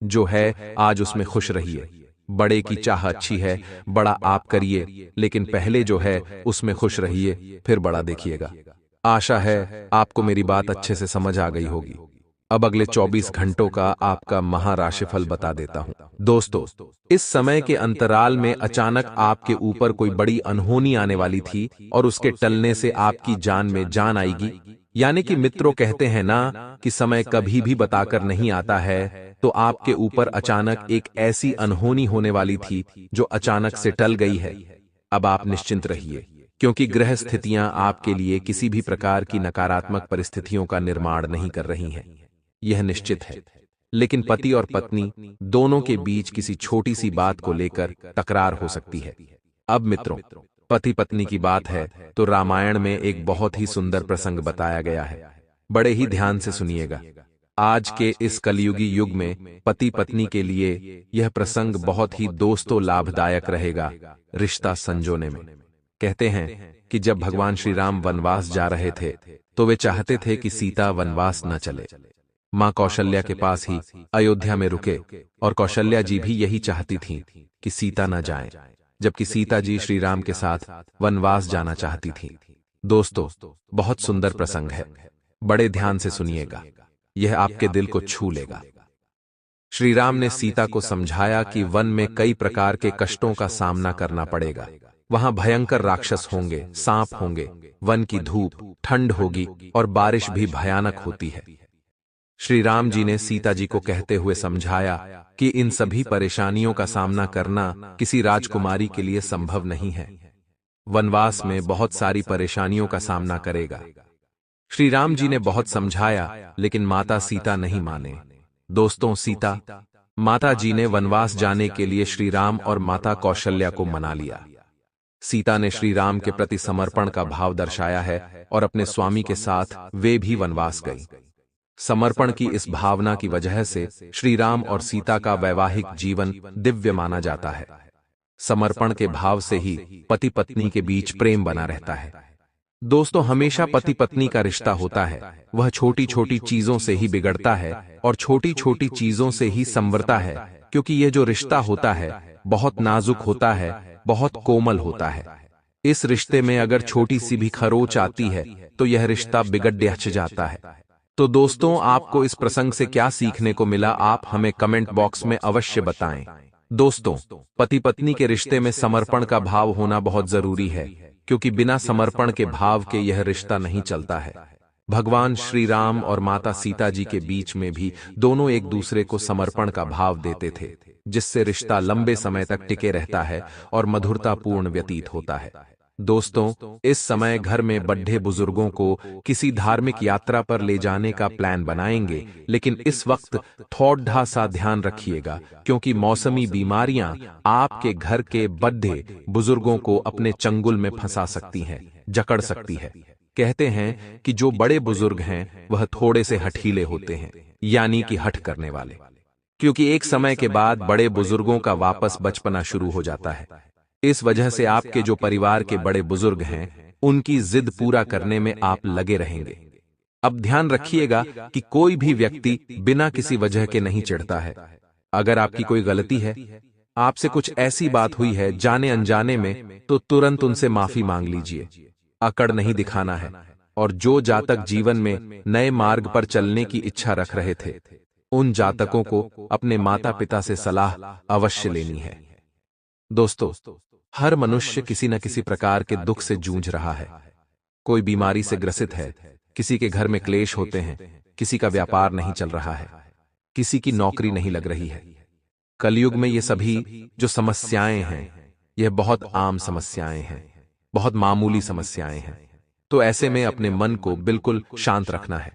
जो है आज उसमें खुश रहिए। बड़े की चाह अच्छी है, बड़ा आप करिए, लेकिन पहले जो है उसमें खुश रहिए, फिर बड़ा देखिएगा। आशा है आपको मेरी बात अच्छे से समझ आ गई होगी। अब अगले 24 घंटों का आपका महाराशिफल बता देता हूं। दोस्तों, इस समय के अंतराल में अचानक आपके ऊपर कोई बड़ी अनहोनी आने वाली थी और उसके टलने से आपकी जान में जान आएगी। यानी कि मित्रों कहते हैं ना कि समय कभी भी बताकर नहीं आता है, तो आपके ऊपर अचानक एक ऐसी अनहोनी होने वाली थी जो अचानक से टल गई है। अब आप निश्चिंत रहिए, क्योंकि ग्रह स्थितियां आपके लिए किसी भी प्रकार की नकारात्मक परिस्थितियों का निर्माण नहीं कर रही हैं। यह निश्चित है। लेकिन पति और पत्नी दोनों के बीच किसी छोटी सी बात को लेकर तकरार हो सकती है। अब मित्रों, पति पत्नी की बात है तो रामायण में एक बहुत ही सुंदर प्रसंग बताया गया है। बड़े ही ध्यान से सुनिएगा। आज के इस कलयुगी युग में पति पत्नी के लिए यह प्रसंग बहुत ही दोस्तों लाभदायक रहेगा रिश्ता संजोने में। कहते हैं कि जब भगवान श्री राम वनवास जा रहे थे तो वे चाहते थे कि सीता वनवास न चले, मां कौशल्या के पास ही अयोध्या में रुके, और कौशल्या जी भी यही चाहती थीं कि सीता न जाए, जबकि सीता जी श्री राम के साथ वनवास जाना चाहती थीं। दोस्तों, बहुत सुंदर प्रसंग है, बड़े ध्यान से सुनिएगा, यह आपके दिल को छू लेगा। श्री राम ने सीता को समझाया कि वन में कई प्रकार के कष्टों का सामना करना पड़ेगा। वहां भयंकर राक्षस होंगे, सांप होंगे, वन की धूप, ठंड होगी और बारिश भी भयानक होती है। श्री राम जी ने सीता जी को कहते हुए समझाया कि इन सभी परेशानियों का सामना करना किसी राजकुमारी के लिए संभव नहीं है। वनवास में बहुत सारी परेशानियों का सामना करेगा। श्री राम जी ने बहुत समझाया, लेकिन माता सीता नहीं माने। दोस्तों, माता जी ने वनवास जाने के लिए श्री राम और माता कौशल्या को मना लिया। सीता ने श्री राम के प्रति समर्पण का भाव दर्शाया है और अपने स्वामी के साथ वे भी वनवास गई। समर्पण की इस भावना की वजह से श्री राम और सीता का वैवाहिक जीवन दिव्य माना जाता है। समर्पण के भाव से ही पति पत्नी के बीच प्रेम बना रहता है। दोस्तों, हमेशा पति पत्नी का रिश्ता होता है, वह छोटी छोटी चीजों से ही बिगड़ता है और छोटी छोटी चीजों से ही संवरता है, क्योंकि यह जो रिश्ता होता है बहुत नाजुक होता है, बहुत कोमल होता है। इस रिश्ते में अगर छोटी सी भी खरोच आती है तो यह रिश्ता बिगड़ जाता है। तो दोस्तों, आपको इस प्रसंग से क्या सीखने को मिला, आप हमें कमेंट बॉक्स में अवश्य बताएं। दोस्तों, पति पत्नी के रिश्ते में समर्पण का भाव होना बहुत जरूरी है, क्योंकि बिना समर्पण के भाव के यह रिश्ता नहीं चलता है। भगवान श्री राम और माता सीता जी के बीच में भी दोनों एक दूसरे को समर्पण का भाव देते थे, जिससे रिश्ता लंबे समय तक टिके रहता है और मधुरतापूर्ण व्यतीत होता है। दोस्तों, इस समय घर में बड्ढे बुजुर्गों को किसी धार्मिक यात्रा पर ले जाने का प्लान बनाएंगे, लेकिन इस वक्त थोड़ा सा ध्यान रखिएगा, क्योंकि मौसमी बीमारियां आपके घर के बड्ढे बुजुर्गों को अपने चंगुल में फंसा सकती हैं, जकड़ सकती है। कहते हैं कि जो बड़े बुजुर्ग हैं वह थोड़े से हठीले होते हैं, यानी कि हठ करने वाले। क्योंकि एक समय के बाद बड़े बुजुर्गों का वापस बचपना शुरू हो जाता है। इस वजह से आपके जो परिवार के बड़े बुजुर्ग हैं, उनकी जिद पूरा करने में आप लगे रहेंगे। अब ध्यान रखिएगा कि कोई भी व्यक्ति बिना किसी वजह के नहीं चिढ़ता है। अगर आपकी कोई गलती है, आपसे कुछ ऐसी बात हुई है जाने अनजाने में, तो तुरंत उनसे माफी मांग लीजिए। अकड़ नहीं दिखाना है। और जो जातक जीवन में नए मार्ग पर चलने की इच्छा रख रहे थे, उन जातकों को अपने माता पिता से सलाह अवश्य लेनी है। दोस्तों, हर मनुष्य किसी न किसी प्रकार के दुख से जूझ रहा है। कोई बीमारी से ग्रसित है, किसी के घर में क्लेश होते हैं, किसी का व्यापार नहीं चल रहा है, किसी की नौकरी नहीं लग रही है। कलयुग में ये सभी जो समस्याएं हैं, यह बहुत आम समस्याएं हैं, बहुत मामूली समस्याएं हैं। तो ऐसे में अपने मन को बिल्कुल शांत रखना है,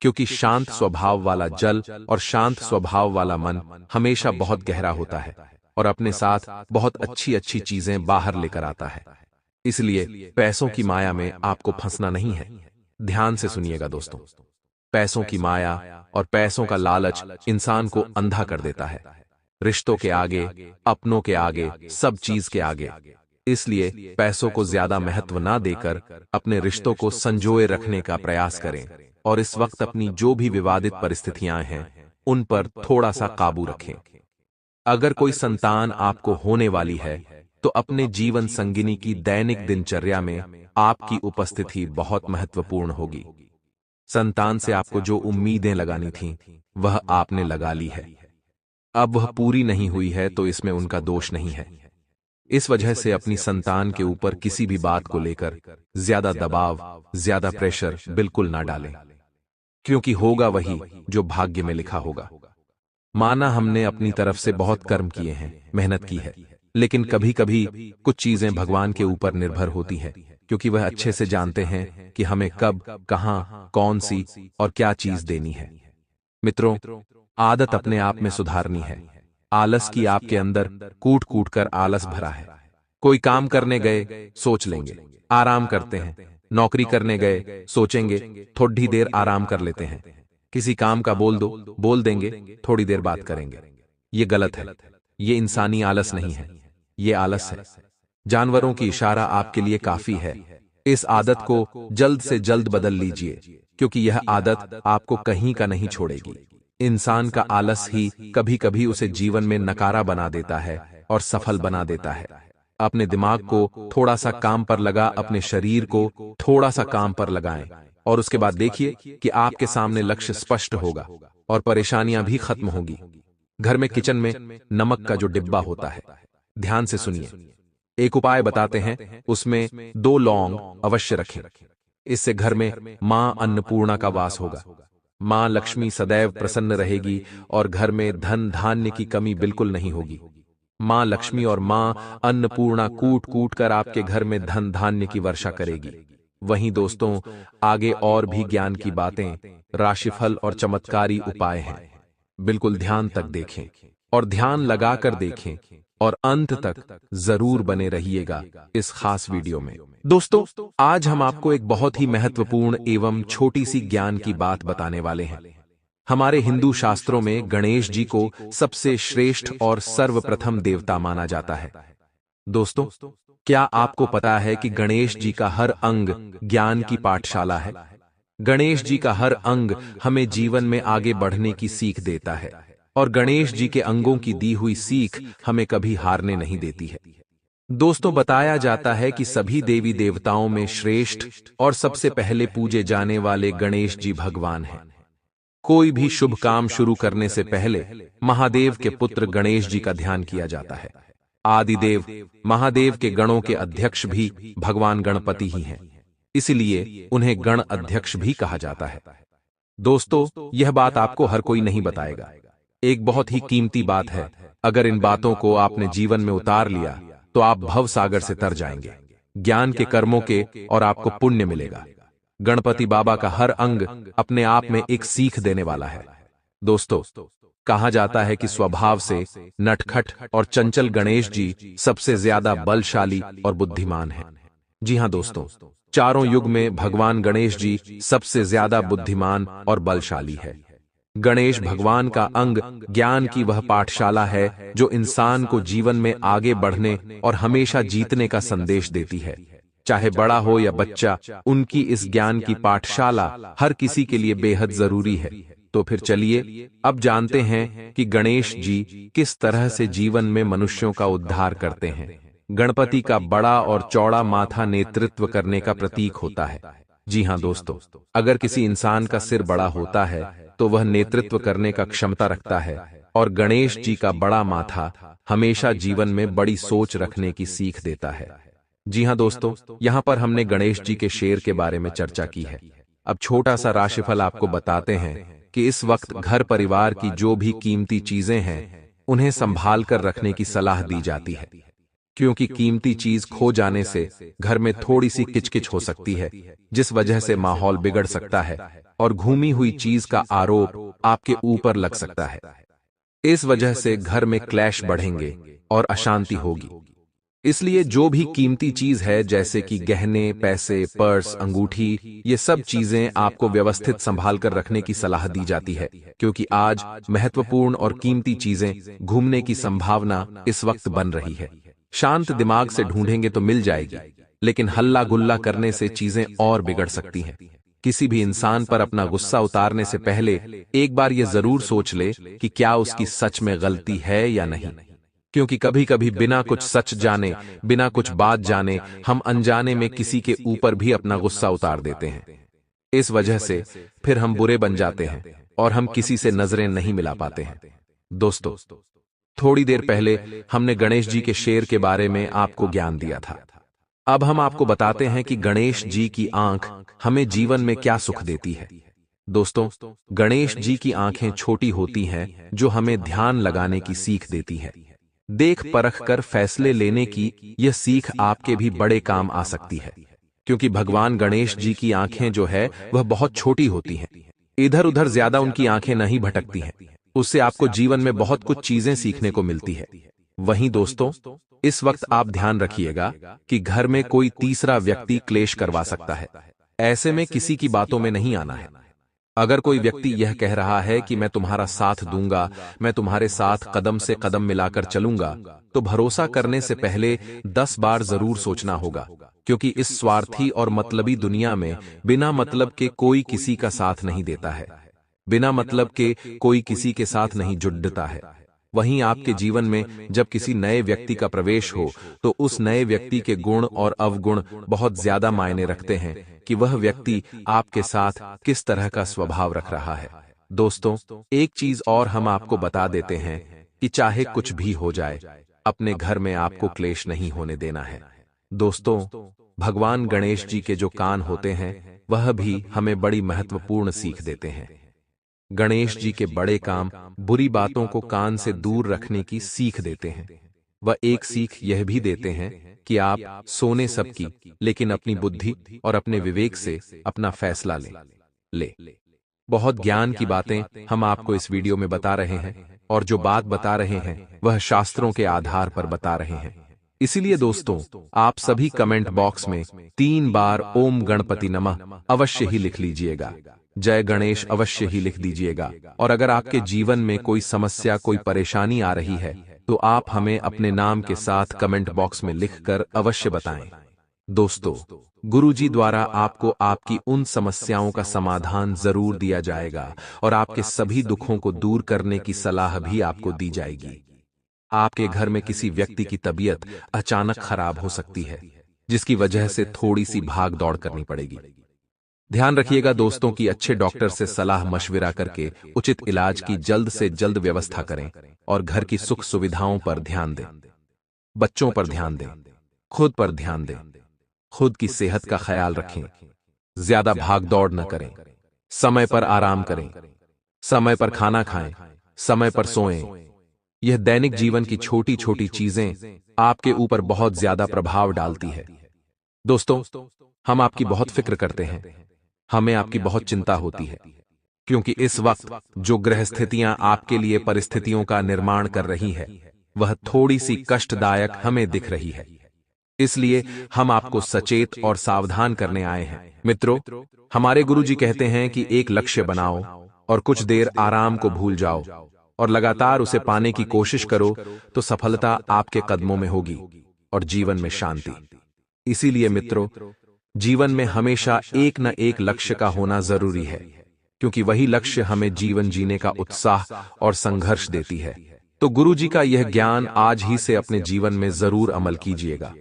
क्योंकि शांत स्वभाव वाला जल और शांत स्वभाव वाला मन हमेशा बहुत गहरा होता है और अपने साथ बहुत अच्छी अच्छी चीजें बाहर लेकर आता है। इसलिए पैसों की माया में आपको फंसना नहीं है। ध्यान से सुनिएगा दोस्तों, पैसों की माया और पैसों का लालच इंसान को अंधा कर देता है, रिश्तों के आगे, अपनों के आगे, सब चीज के आगे। इसलिए पैसों को ज्यादा महत्व ना देकर अपने रिश्तों को संजोए रखने का प्रयास करें और इस वक्त अपनी जो भी विवादित परिस्थितियां हैं, उन पर थोड़ा सा काबू रखें। अगर कोई संतान आपको होने वाली है, तो अपने जीवन संगिनी की दैनिक दिनचर्या में आपकी उपस्थिति बहुत महत्वपूर्ण होगी। संतान से आपको जो उम्मीदें लगानी थीं, वह आपने लगा ली है। अब वह पूरी नहीं हुई है तो इसमें उनका दोष नहीं है। इस वजह से अपनी संतान के ऊपर किसी भी बात को लेकर ज्यादा दबाव, ज्यादा प्रेशर बिल्कुल ना डालें, क्योंकि होगा वही जो भाग्य में लिखा होगा। माना हमने अपनी तरफ से बहुत कर्म किए हैं, मेहनत की है, लेकिन कभी कभी कुछ चीजें भगवान के ऊपर निर्भर होती हैं, क्योंकि वह अच्छे से जानते हैं कि हमें कब, कहां, कौन सी और क्या चीज देनी है। मित्रों, आदत अपने आप में सुधारनी है। आलस की आपके अंदर कूट कूट कर आलस भरा है। कोई काम करने गए, सोच लेंगे, आराम करते हैं। नौकरी करने गए, सोचेंगे, थोड़ी देर आराम कर लेते हैं। किसी काम का बोल दो, बोल देंगे, थोड़ी देर बात करेंगे। ये गलत है। ये इंसानी आलस नहीं है, ये आलस है। जानवरों की इशारा आपके लिए काफी है। इस आदत को जल्द से जल्द बदल लीजिए, क्योंकि यह आदत आपको कहीं का नहीं छोड़ेगी। इंसान का आलस ही कभी कभी उसे जीवन में नकारा बना देता है और सफल बना देता है। अपने दिमाग को थोड़ा सा काम पर लगा, अपने शरीर को थोड़ा सा काम पर लगाएं और उसके बाद देखिए कि आपके सामने लक्ष्य स्पष्ट होगा और परेशानियां भी खत्म होगी। घर में किचन में नमक का जो डिब्बा होता है, ध्यान से सुनिए, एक उपाय बताते हैं, उसमें 2 लौंग अवश्य रखें। इससे घर में मां अन्नपूर्णा का वास होगा। मां लक्ष्मी सदैव प्रसन्न रहेगी और घर में धन धान्य की कमी बिल्कुल नहीं होगी। मां लक्ष्मी और मां अन्नपूर्णा कूट कूट कर आपके घर में धन धान्य की वर्षा करेगी। वहीं दोस्तों, आगे और भी ज्ञान की बातें, राशिफल और चमत्कारी उपाय हैं। बिल्कुल ध्यान तक देखें और ध्यान लगाकर देखें और अंत तक जरूर बने रहिएगा इस खास वीडियो में। दोस्तों, आज हम आपको एक बहुत ही महत्वपूर्ण एवं छोटी सी ज्ञान की बात बताने वाले हैं। हमारे हिंदू शास्त्रों में गणेश जी को सबसे श्रेष्ठ और सर्वप्रथम देवता माना जाता है। दोस्तों, क्या आपको पता है कि गणेश जी का हर अंग ज्ञान की पाठशाला है? गणेश जी का हर अंग हमें जीवन में आगे बढ़ने की सीख देता है और गणेश जी के अंगों की दी हुई सीख हमें कभी हारने नहीं देती है। दोस्तों, बताया जाता है कि सभी देवी देवताओं में श्रेष्ठ और सबसे पहले पूजे जाने वाले गणेश जी भगवान हैं। कोई भी शुभ काम शुरू करने से पहले महादेव के पुत्र गणेश जी का ध्यान किया जाता है। आदिदेव महादेव के गणों के अध्यक्ष भी भगवान गणपति ही हैं, इसलिए उन्हें गण अध्यक्ष भी कहा जाता है। दोस्तों, यह बात आपको हर कोई नहीं बताएगा। एक बहुत ही कीमती बात है। अगर इन बातों को आपने जीवन में उतार लिया तो आप भव सागर से तर जाएंगे, ज्ञान के कर्मों के, और आपको पुण्य मिलेगा। गणपति बाबा का हर अंग अपने आप में एक सीख देने वाला है। दोस्तों, कहा जाता है कि स्वभाव से नटखट और चंचल गणेश जी सबसे ज्यादा बलशाली और बुद्धिमान हैं। जी हां दोस्तों, चारों युग में भगवान गणेश जी सबसे ज्यादा बुद्धिमान और बलशाली है। गणेश भगवान का अंग ज्ञान की वह पाठशाला है जो इंसान को जीवन में आगे बढ़ने और हमेशा जीतने का संदेश देती है। चाहे बड़ा हो या बच्चा, उनकी इस ज्ञान की पाठशाला हर किसी के लिए बेहद जरूरी है। तो फिर चलिए अब जानते हैं कि गणेश जी किस तरह से जीवन में मनुष्यों का उद्धार करते हैं। गणपति का बड़ा और चौड़ा माथा नेतृत्व करने का प्रतीक होता है। जी हाँ दोस्तों, अगर किसी इंसान का सिर बड़ा होता है तो वह नेतृत्व करने का क्षमता रखता है, और गणेश जी का बड़ा माथा हमेशा जीवन में बड़ी सोच रखने की सीख देता है। जी हाँ दोस्तों, यहाँ पर हमने गणेश जी के शेर के बारे में चर्चा की है। अब छोटा सा राशिफल आपको बताते हैं कि इस वक्त घर परिवार की जो भी कीमती चीजें हैं उन्हें संभाल कर रखने की सलाह दी जाती है, क्योंकि कीमती चीज खो जाने से घर में थोड़ी सी किचकिच हो सकती है, जिस वजह से माहौल बिगड़ सकता है और घूमी हुई चीज का आरोप आपके ऊपर लग सकता है। इस वजह से घर में क्लैश बढ़ेंगे और अशांति होगी। इसलिए जो भी कीमती चीज है, जैसे कि गहने, पैसे, पर्स, अंगूठी, ये सब चीजें आपको व्यवस्थित संभाल कर रखने की सलाह दी जाती है, क्योंकि आज महत्वपूर्ण और कीमती चीजें घूमने की संभावना इस वक्त बन रही है। शांत दिमाग से ढूंढेंगे तो मिल जाएगी, लेकिन हल्ला गुल्ला करने से चीजें और बिगड़ सकती हैं। किसी भी इंसान पर अपना गुस्सा उतारने से पहले एक बार ये जरूर सोच ले कि क्या उसकी सच में गलती है या नहीं, क्योंकि कभी कभी बिना कुछ सच जाने, बिना कुछ बात जाने, हम अनजाने में किसी के ऊपर भी अपना गुस्सा उतार देते हैं। इस वजह से फिर हम बुरे बन जाते हैं और हम किसी से नजरें नहीं मिला पाते हैं। दोस्तों, थोड़ी देर पहले हमने गणेश जी के शेर के बारे में आपको ज्ञान दिया था। अब हम आपको बताते हैं कि गणेश जी की आंख हमें जीवन में क्या सुख देती है। दोस्तों, गणेश जी की आंखें छोटी होती हैं जो हमें ध्यान लगाने की सीख देती है। देख परख कर फैसले लेने की यह सीख आपके भी बड़े काम आ सकती है, क्योंकि भगवान गणेश जी की आंखें जो है वह बहुत छोटी होती हैं। इधर उधर ज्यादा उनकी आंखें नहीं भटकती हैं। उससे आपको जीवन में बहुत कुछ चीजें सीखने को मिलती है। वहीं दोस्तों, इस वक्त आप ध्यान रखिएगा कि घर में कोई तीसरा व्यक्ति क्लेश करवा सकता है। ऐसे में किसी की बातों में नहीं आना है। अगर कोई व्यक्ति यह कह रहा है कि मैं तुम्हारा साथ दूंगा, मैं तुम्हारे साथ कदम से कदम मिलाकर चलूंगा, तो भरोसा करने से पहले 10 बार जरूर सोचना होगा, क्योंकि इस स्वार्थी और मतलबी दुनिया में बिना मतलब के कोई किसी का साथ नहीं देता है, बिना मतलब के कोई किसी के साथ नहीं जुड़ता है। वहीं आपके जीवन में जब किसी नए व्यक्ति का प्रवेश हो तो उस नए व्यक्ति के गुण और अवगुण बहुत ज्यादा मायने रखते हैं कि वह व्यक्ति आपके साथ किस तरह का स्वभाव रख रहा है। दोस्तों, एक चीज और हम आपको बता देते हैं कि चाहे कुछ भी हो जाए, अपने घर में आपको क्लेश नहीं होने देना है। दोस्तों, भगवान गणेश जी के जो कान होते हैं वह भी हमें बड़ी महत्वपूर्ण सीख देते हैं। गणेश जी के बड़े काम बुरी बातों को कान से दूर रखने की सीख देते हैं। वह एक सीख यह भी देते हैं कि आप सोने सबकी, लेकिन अपनी बुद्धि और अपने विवेक से अपना फैसला ले। बहुत ज्ञान की बातें हम आपको इस वीडियो में बता रहे हैं, और जो बात बता रहे हैं वह शास्त्रों के आधार पर बता रहे हैं। इसीलिए दोस्तों, आप सभी कमेंट बॉक्स में 3 बार ओम गणपति नमः अवश्य ही लिख लीजिएगा। जय गणेश अवश्य ही लिख दीजिएगा। और अगर आपके जीवन में कोई समस्या, कोई परेशानी आ रही है तो आप हमें अपने नाम के साथ कमेंट बॉक्स में लिखकर अवश्य बताएं। दोस्तों, गुरुजी द्वारा आपको आपकी उन समस्याओं का समाधान जरूर दिया जाएगा और आपके सभी दुखों को दूर करने की सलाह भी आपको दी जाएगी। आपके घर में किसी व्यक्ति की तबीयत अचानक खराब हो सकती है, जिसकी वजह से थोड़ी सी भाग दौड़ करनी पड़ेगी। ध्यान रखिएगा दोस्तों कि अच्छे डॉक्टर से सलाह मशविरा करके उचित इलाज की जल्द से जल्द व्यवस्था करें और घर की सुख सुविधाओं पर ध्यान दें। बच्चों पर ध्यान दें, खुद पर ध्यान दें, खुद की सेहत का ख्याल रखें, ज्यादा भाग दौड़ न करें, समय पर आराम करें, समय पर खाना खाएं, समय पर सोएं। यह दैनिक जीवन की छोटी छोटी चीजें आपके ऊपर बहुत ज्यादा प्रभाव डालती है। दोस्तों, हम आपकी बहुत फिक्र करते हैं, हमें आपकी बहुत चिंता होती है, क्योंकि इस वक्त जो ग्रह स्थितियां आपके लिए परिस्थितियों का निर्माण कर रही है वह थोड़ी सी कष्टदायक हमें दिख रही है। इसलिए हम आपको सचेत और सावधान करने आए हैं। मित्रों, हमारे गुरुजी कहते हैं कि एक लक्ष्य बनाओ और कुछ देर आराम को भूल जाओ और लगातार उसे पाने की कोशिश करो तो सफलता आपके कदमों में होगी और जीवन में शांति। इसीलिए मित्रों, जीवन में हमेशा एक न एक लक्ष्य का होना जरूरी है, क्योंकि वही लक्ष्य हमें जीवन जीने का उत्साह और संघर्ष देती है। तो गुरुजी का यह ज्ञान आज ही से अपने जीवन में जरूर अमल कीजिएगा।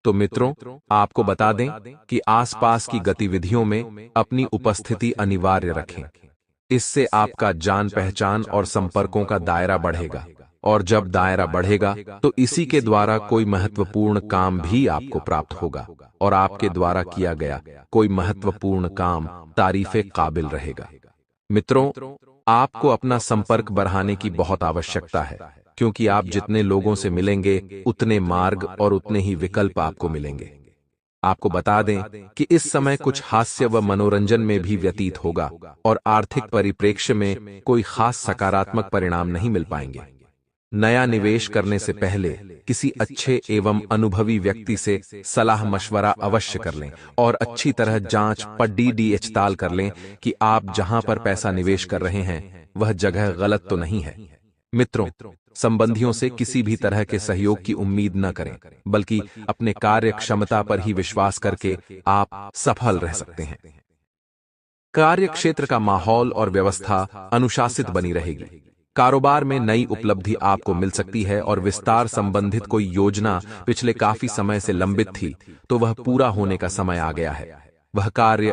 तो मित्रों, आपको बता दें कि आसपास की गतिविधियों में अपनी उपस्थिति अनिवार्य रखें। इससे आपका जान पहचान और संपर्कों का दायरा बढ़ेगा, और जब दायरा बढ़ेगा तो इसी के द्वारा कोई महत्वपूर्ण काम भी आपको प्राप्त होगा, और आपके द्वारा किया गया कोई महत्वपूर्ण काम तारीफे काबिल रहेगा। मित्रों, आपको अपना संपर्क बढ़ाने की बहुत आवश्यकता है, क्योंकि आप जितने लोगों से मिलेंगे उतने मार्ग और उतने ही विकल्प आपको मिलेंगे। आपको बता दें कि इस समय कुछ हास्य व मनोरंजन में भी व्यतीत होगा और आर्थिक परिप्रेक्ष्य में कोई खास सकारात्मक परिणाम नहीं मिल पाएंगे। नया निवेश करने से पहले किसी अच्छे एवं अनुभवी व्यक्ति से सलाह मशवरा अवश्य कर लें और अच्छी तरह जांच पड़ताल कर लें कि आप जहां पर पैसा निवेश कर रहे हैं वह जगह गलत तो नहीं है। मित्रों, संबंधियों से किसी भी तरह के सहयोग की उम्मीद न करें, बल्कि अपने कार्य क्षमता पर ही विश्वास करके आप सफल रह सकते हैं। कार्य क्षेत्र का माहौल और व्यवस्था अनुशासित बनी रहेगी। कारोबार में नई उपलब्धि आपको मिल सकती है और विस्तार संबंधित कोई योजना पिछले काफी समय से लंबित थी तो वह पूरा होने का समय आ गया है। वह कार्य